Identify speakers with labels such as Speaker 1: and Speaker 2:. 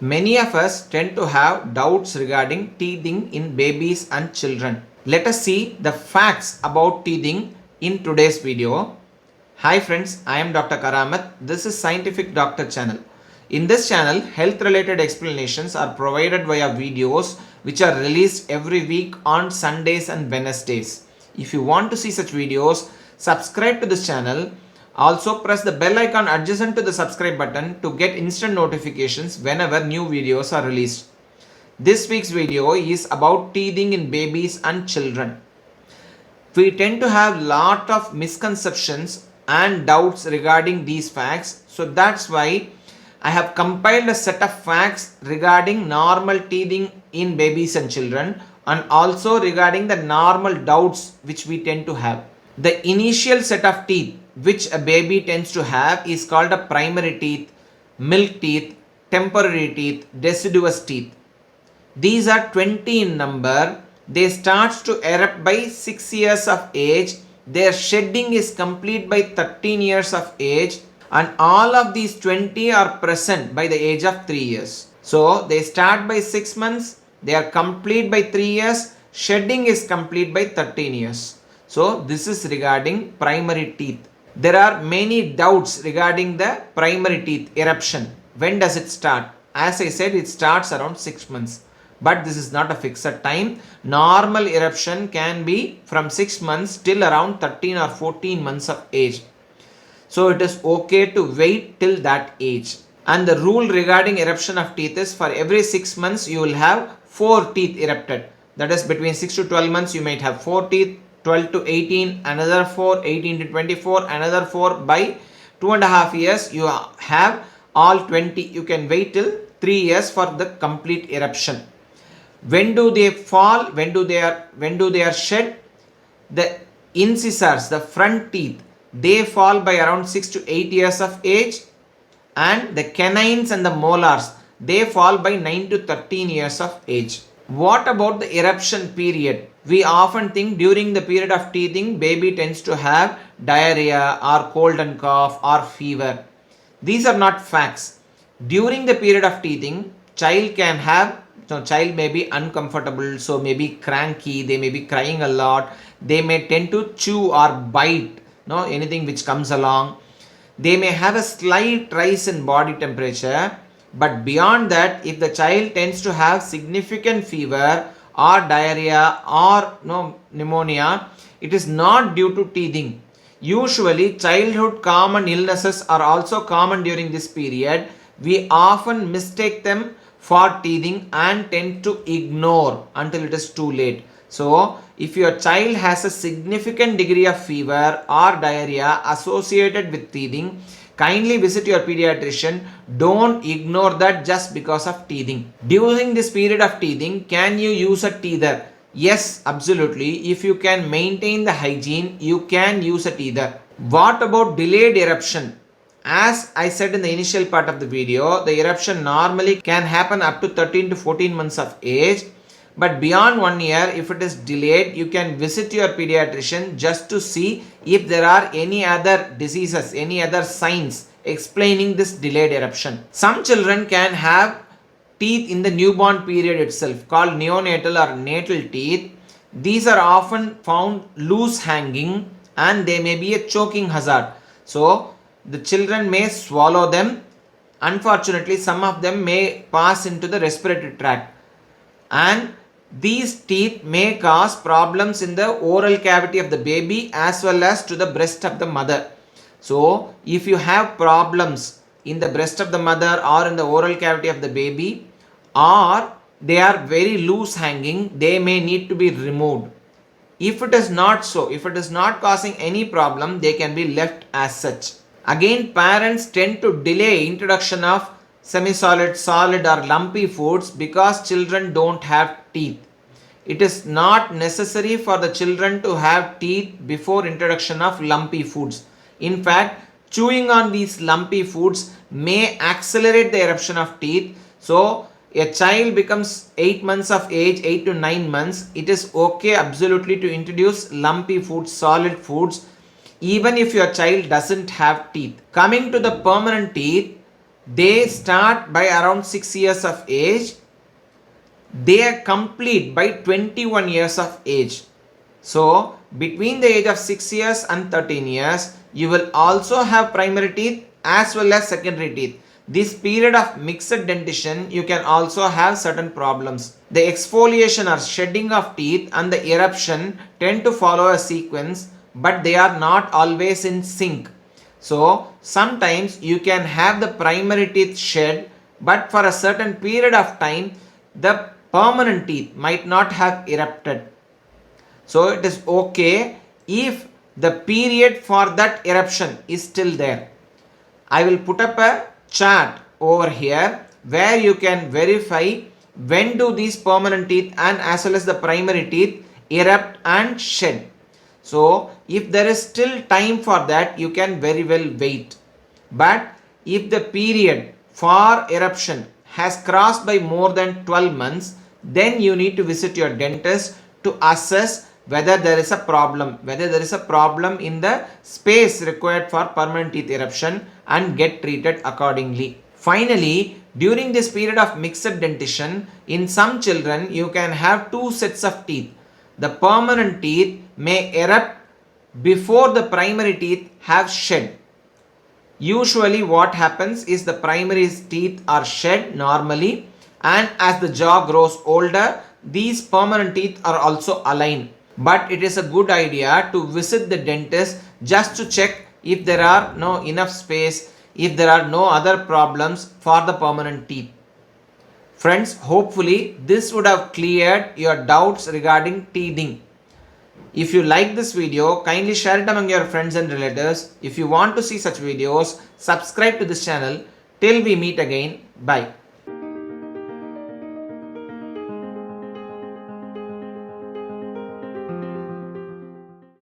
Speaker 1: Many of us tend to have doubts regarding teething in babies and children. Let us see the facts about teething in today's video. Hi friends, I am Dr. Karamat. This is Scientific Doctor channel. In this channel, health related explanations are provided via videos which are released every week on Sundays and Wednesdays. If you want to see such videos, subscribe to this channel. Also press the bell icon adjacent to the subscribe button to get instant notifications whenever new videos are released. This week's video is about teething in babies and children. We tend to have lot of misconceptions and doubts regarding these facts. So that's why I have compiled a set of facts regarding normal teething in babies and children and also regarding the normal doubts which we tend to have. The initial set of teeth which a baby tends to have is called a primary teeth, milk teeth, temporary teeth, deciduous teeth. These are 20 in number. They start to erupt by 6 years of age. Their shedding is complete by 13 years of age, and all of these 20 are present by the age of 3 years. So they start by 6 months, they are complete by 3 years, shedding is complete by 13 years. So this is regarding primary teeth. There are many doubts regarding the primary teeth eruption. When does it start? As I said, it starts around 6 months. But this is not a fixed time. Normal eruption can be from 6 months till around 13 or 14 months of age. So it is okay to wait till that age. And the rule regarding eruption of teeth is for every 6 months you will have 4 teeth erupted. That is between 6 to 12 months you might have 4 teeth, 12 to 18, another 4, 18 to 24, another 4. By 2.5 years you have all 20. You can wait till 3 years for the complete eruption. When do they fall? When do they are shed? The incisors, the front teeth, they fall by around 6 to 8 years of age, and the canines and the molars, they fall by 9 to 13 years of age. What about the eruption period? We often think during the period of teething, baby tends to have diarrhea or cold and cough or fever. These are not facts. During the period of teething, child may be uncomfortable, so may be cranky, they may be crying a lot, they may tend to chew or bite anything which comes along. They may have a slight rise in body temperature, but beyond that, if the child tends to have significant fever or diarrhea or pneumonia, it is not due to teething. Usually childhood common illnesses are also common during this period. We often mistake them for teething and tend to ignore until it is too late. So if your child has a significant degree of fever or diarrhea associated with teething, kindly visit your pediatrician. Don't ignore that just because of teething. During this period of teething, can you use a teether? Yes, absolutely. If you can maintain the hygiene, you can use a teether. What about delayed eruption? As I said in the initial part of the video, the eruption normally can happen up to 13 to 14 months of age. But beyond 1 year, if it is delayed, you can visit your pediatrician just to see if there are any other diseases, any other signs explaining this delayed eruption. Some children can have teeth in the newborn period itself called neonatal or natal teeth. These are often found loose hanging and they may be a choking hazard. So the children may swallow them. Unfortunately, some of them may pass into the respiratory tract, and these teeth may cause problems in the oral cavity of the baby as well as to the breast of the mother. So if you have problems in the breast of the mother or in the oral cavity of the baby, or they are very loose hanging, they may need to be removed. If it is not so, if it is not causing any problem, they can be left as such. Again, parents tend to delay introduction of semi-solid, solid or lumpy foods because children don't have teeth. It is not necessary for the children to have teeth before introduction of lumpy foods. In fact, chewing on these lumpy foods may accelerate the eruption of teeth. So a child becomes 8 months of age, 8 to 9 months, it is okay absolutely to introduce lumpy foods, solid foods, even if your child doesn't have teeth. Coming to the permanent teeth, They start by around 6 years of age. They are complete by 21 years of age. So between the age of 6 years and 13 years, you will also have primary teeth as well as secondary teeth. This period of mixed dentition, you can also have certain problems. The exfoliation or shedding of teeth and the eruption tend to follow a sequence, but they are not always in sync. So sometimes you can have the primary teeth shed, but for a certain period of time, the permanent teeth might not have erupted. So it is okay if the period for that eruption is still there. I will put up a chart over here where you can verify when do these permanent teeth and as well as the primary teeth erupt and shed. So if there is still time for that, you can very well wait. But if the period for eruption has crossed by more than 12 months, then you need to visit your dentist to assess whether there is a problem, in the space required for permanent teeth eruption, and get treated accordingly. Finally, during this period of mixed dentition, in some children you can have two sets of teeth. The permanent teeth may erupt before the primary teeth have shed. Usually what happens is the primary teeth are shed normally, and as the jaw grows older, these permanent teeth are also aligned. But it is a good idea to visit the dentist just to check if there are no enough space, if there are no other problems for the permanent teeth. Friends, hopefully this would have cleared your doubts regarding teething. If you like this video, kindly share it among your friends and relatives. If you want to see such videos, subscribe to this channel. Till we meet again, bye.